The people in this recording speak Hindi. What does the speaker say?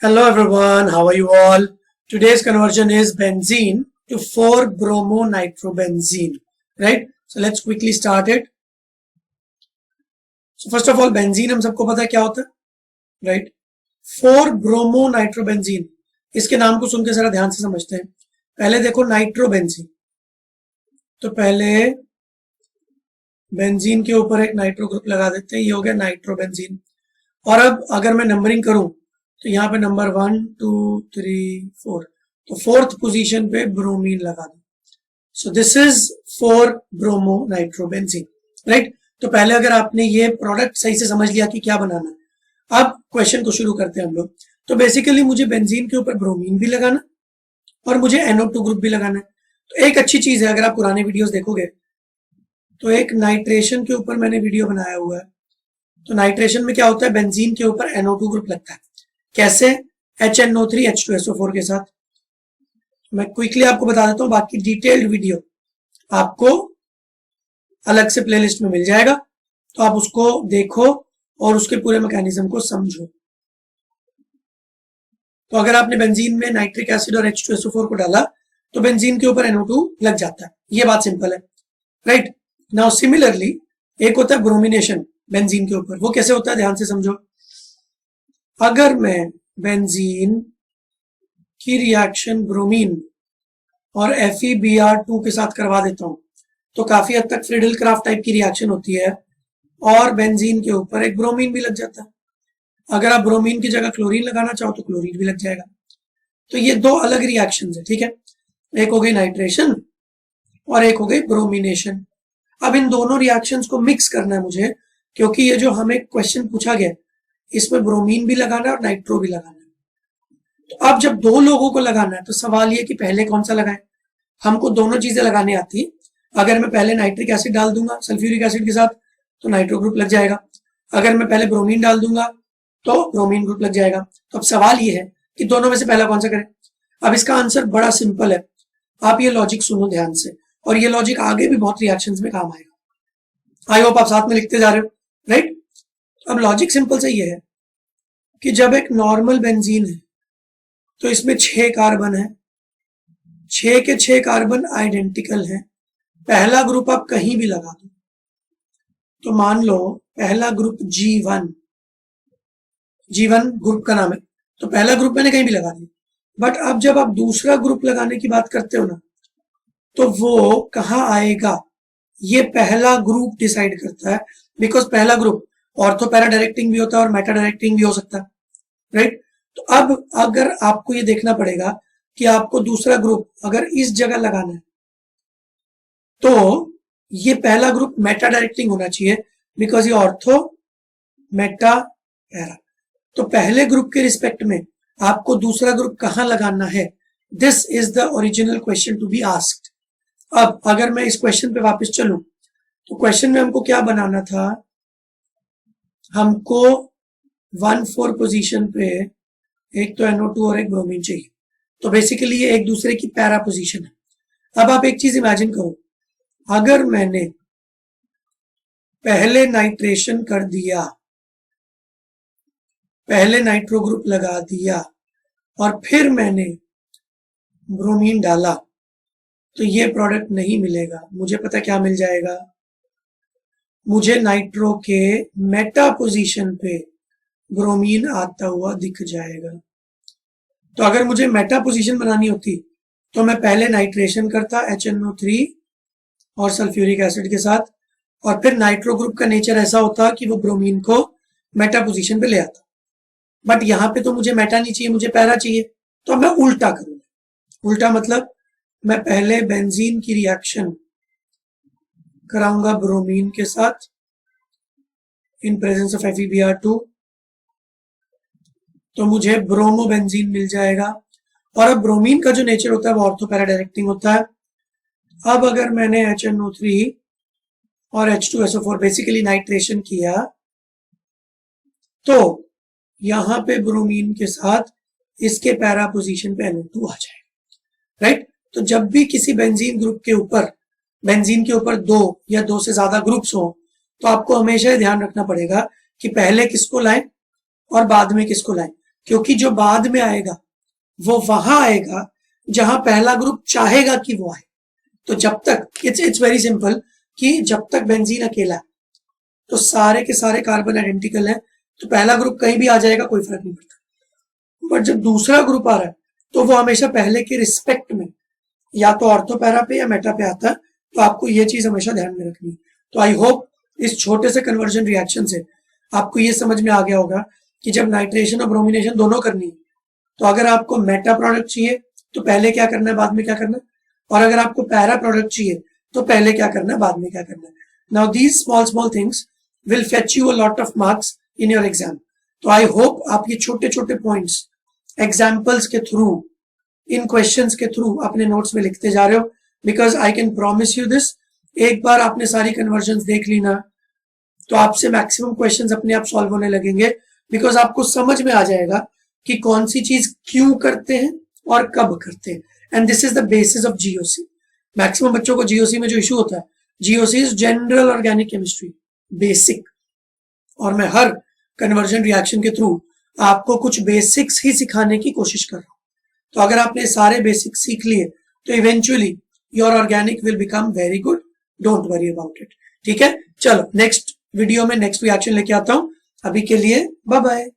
Hello everyone, how are you all? Today's conversion is benzene to 4-bromonitrobenzene, right? So let's quickly start it. So first of all, benzene हम सबको पता है क्या होता है, right? 4-bromonitrobenzene, इसके नाम को सुन के जरा ध्यान से समझते हैं. पहले देखो नाइट्रोबेंजीन, तो पहले बेंजीन के ऊपर एक नाइट्रो ग्रुप लगा देते हैं, ये हो गया नाइट्रोबेंजीन. और अब अगर मैं नंबरिंग करूं तो यहाँ पे नंबर 1 2 3 4, तो फोर्थ पोजीशन पे ब्रोमीन लगा दो. So this is 4-bromonitrobenzene, right? तो पहले अगर आपने ये प्रोडक्ट सही से समझ लिया कि क्या बनाना है, अब क्वेश्चन को शुरू करते हैं हम लोग. तो बेसिकली मुझे बेंजीन के ऊपर ब्रोमीन भी लगाना और मुझे NO2 ग्रुप भी लगाना है. तो एक अच्छी चीज है, अगर आप पुराने वीडियोस देखोगे तो एक नाइट्रेशन के ऊपर मैंने वीडियो बनाया हुआ है. तो नाइट्रेशन में क्या होता है, बेंजीन के ऊपर NO2 ग्रुप लगता है. कैसे? HNO3 H2SO4 के साथ. मैं क्विकली आपको बता देता हूं, बाकी डिटेल्ड वीडियो आपको अलग से प्लेलिस्ट में मिल जाएगा, तो आप उसको देखो और उसके पूरे मैकेनिज्म को समझो. तो अगर आपने बेंजीन में नाइट्रिक एसिड और H2SO4 को डाला तो बेंजीन के ऊपर NO2 लग जाता है. ये बात सिंपल है, राइट? नाउ सिमिलरली एक होता है ब्रोमिनेशन बेंजीन के ऊपर. वो कैसे होता है, ध्यान से समझो. अगर मैं बेंजीन की रिएक्शन ब्रोमीन और FeBr2 के साथ करवा देता हूं तो काफी हद तक फ्रीडल क्राफ्ट टाइप की रिएक्शन होती है और बेंजीन के ऊपर एक ब्रोमीन भी लग जाता है. अगर आप ब्रोमीन की जगह क्लोरीन लगाना चाहो तो क्लोरीन भी लग जाएगा. तो ये दो अलग रिएक्शन है, ठीक है? एक हो गई नाइट्रेशन और एक हो गई ब्रोमिनेशन. अब इन दोनों रिएक्शंस को मिक्स करना है मुझे, क्योंकि ये जो हमें क्वेश्चन पूछा गया इसमें ब्रोमीन भी लगाना है और नाइट्रो भी लगाना है. तो अब जब दो लोगों को लगाना है तो सवाल ये कि पहले कौन सा लगाएं. हमको दोनों चीजें लगाने आती है. अगर मैं पहले नाइट्रिक एसिड डाल दूंगा सल्फ्यूरिक एसिड के साथ तो नाइट्रो ग्रुप लग जाएगा. अगर मैं पहले ब्रोमीन डाल दूंगा तो ब्रोमीन ग्रुप लग जाएगा. तो अब सवाल ये है कि दोनों में से पहला कौन सा करें. अब इसका आंसर बड़ा सिंपल है, आप ये लॉजिक सुनो ध्यान से, और ये लॉजिक आगे भी बहुत रिएक्शंस में काम आएगा. आई होप आप साथ में लिखते जा रहे हो, राइट? अब लॉजिक सिंपल से ये है कि जब एक नॉर्मल बेंजीन है तो इसमें 6 कार्बन है, 6 के 6 कार्बन आइडेंटिकल हैं. पहला ग्रुप आप कहीं भी लगा दो, तो मान लो पहला ग्रुप G1 ग्रुप का नाम है, तो पहला ग्रुप मैंने कहीं भी लगा दिया. बट अब जब आप दूसरा ग्रुप लगाने की बात करते हो ना, तो वो कहाँ आएगा ये पहला ग्रुप डिसाइड करता है. बिकॉज पहला ग्रुप ऑर्थो पैरा डायरेक्टिंग भी होता है और मेटा डायरेक्टिंग भी हो सकता है, राइट? तो अब अगर आपको ये देखना पड़ेगा कि आपको दूसरा ग्रुप अगर इस जगह लगाना है तो ये पहला ग्रुप मेटा डायरेक्टिंग होना चाहिए, बिकॉज ये ऑर्थो मेटा पैरा. तो पहले ग्रुप के रिस्पेक्ट में आपको दूसरा ग्रुप कहां लगाना है, this is the original question to be asked. अब अगर मैं इस क्वेश्चन पे वापस चलूं तो क्वेश्चन में हमको क्या बनाना था, हमको 1-4 पोजीशन पे एक तो NO2 और एक ब्रोमीन चाहिए. तो बेसिकली ये एक दूसरे की पैरा पोजीशन है. अब आप एक चीज इमेजिन करो, अगर मैंने पहले नाइट्रेशन कर दिया, पहले नाइट्रो ग्रुप लगा दिया और फिर मैंने ब्रोमीन डाला, तो ये प्रोडक्ट नहीं मिलेगा. मुझे पता क्या मिल जाएगा, मुझे नाइट्रो के मेटा पोजीशन पे ब्रोमीन आता हुआ दिख जाएगा. तो अगर मुझे मेटा पोजीशन बनानी होती तो मैं पहले नाइट्रेशन करता HNO3 और सल्फ्यूरिक एसिड के साथ, और फिर नाइट्रो ग्रुप का नेचर ऐसा होता कि वो ब्रोमीन को मेटा पोजीशन पे ले आता. बट यहाँ पे तो मुझे मेटा नहीं चाहिए, मुझे पैरा चाहिए. तो मैं उल्टा करूंगा. उल्टा मतलब मैं पहले बेंजीन की रिएक्शन कराऊंगा ब्रोमीन के साथ इन प्रेजेंस ऑफ FeBr2, तो मुझे ब्रोमोबेंजीन मिल जाएगा. और अब ब्रोमीन का जो नेचर होता है वो ऑर्थो पैरा डायरेक्टिंग होता है. अब अगर मैंने HNO3 और H2SO4 बेसिकली नाइट्रेशन किया तो यहां पे ब्रोमीन के साथ इसके पैरा पोजीशन पे NO2 आ जाएगा, राइट? तो जब भी किसी बेंजीन के ऊपर 2 या 2 से ज्यादा ग्रुप्स हो तो आपको हमेशा ध्यान रखना पड़ेगा कि पहले किसको लाएं और बाद में किसको लाएं. क्योंकि जो बाद में आएगा वो वहां आएगा जहां पहला ग्रुप चाहेगा कि वो आए। तो जब तक इट्स वेरी सिंपल कि जब तक बेंजीन अकेला है तो सारे के सारे कार्बन आइडेंटिकल है, तो पहला ग्रुप कहीं भी आ जाएगा, कोई फर्क नहीं पड़ता। बट जब दूसरा ग्रुप आ रहा है तो वो हमेशा पहले के रिस्पेक्ट में या तो ऑर्थो पैरा पे या मेटा पे आता है, तो आपको ये चीज हमेशा ध्यान में रखनी है। तो आई होप इस छोटे से कन्वर्जन रिएक्शन से आपको ये समझ में आ गया होगा कि जब नाइट्रेशन और ब्रोमिनेशन दोनों करनी है तो अगर आपको मेटा प्रोडक्ट चाहिए तो पहले क्या करना है, बाद में क्या करना है, और अगर आपको पैरा प्रोडक्ट चाहिए तो पहले क्या करना है, बाद में क्या करना है। Now these small things will fetch you a lot of marks in your exam. तो आई होप आप ये छोटे छोटे पॉइंट्स एग्जाम्पल्स के थ्रू, इन क्वेश्चंस के थ्रू अपने नोट्स में लिखते जा रहे हो, because I can promise you this, एक बार आपने सारी कन्वर्जन्स देख ली ना तो आपसे मैक्सिमम क्वेश्चंस अपने आप सॉल्व होने लगेंगे, बिकॉज आपको समझ में आ जाएगा कि कौन सी चीज क्यों करते हैं और कब करते हैं। And this is the basis of GOC. Maximum बच्चों को जीओसी में जो इशू होता है, GOC is general organic chemistry basic, और मैं हर कन्वर्जन रिएक्शन के थ्रू आपको कुछ बेसिक्स ही सिखाने की कोशिश कर रहा हूं। तो अगर आपने सारे बेसिक्स सीख लिए तो eventually your organic will become very good, don't worry about it. ठीक है, चलो नेक्स्ट वीडियो में नेक्स्ट रिएक्शन लेके आता हूं। अभी के लिए बाय बाय।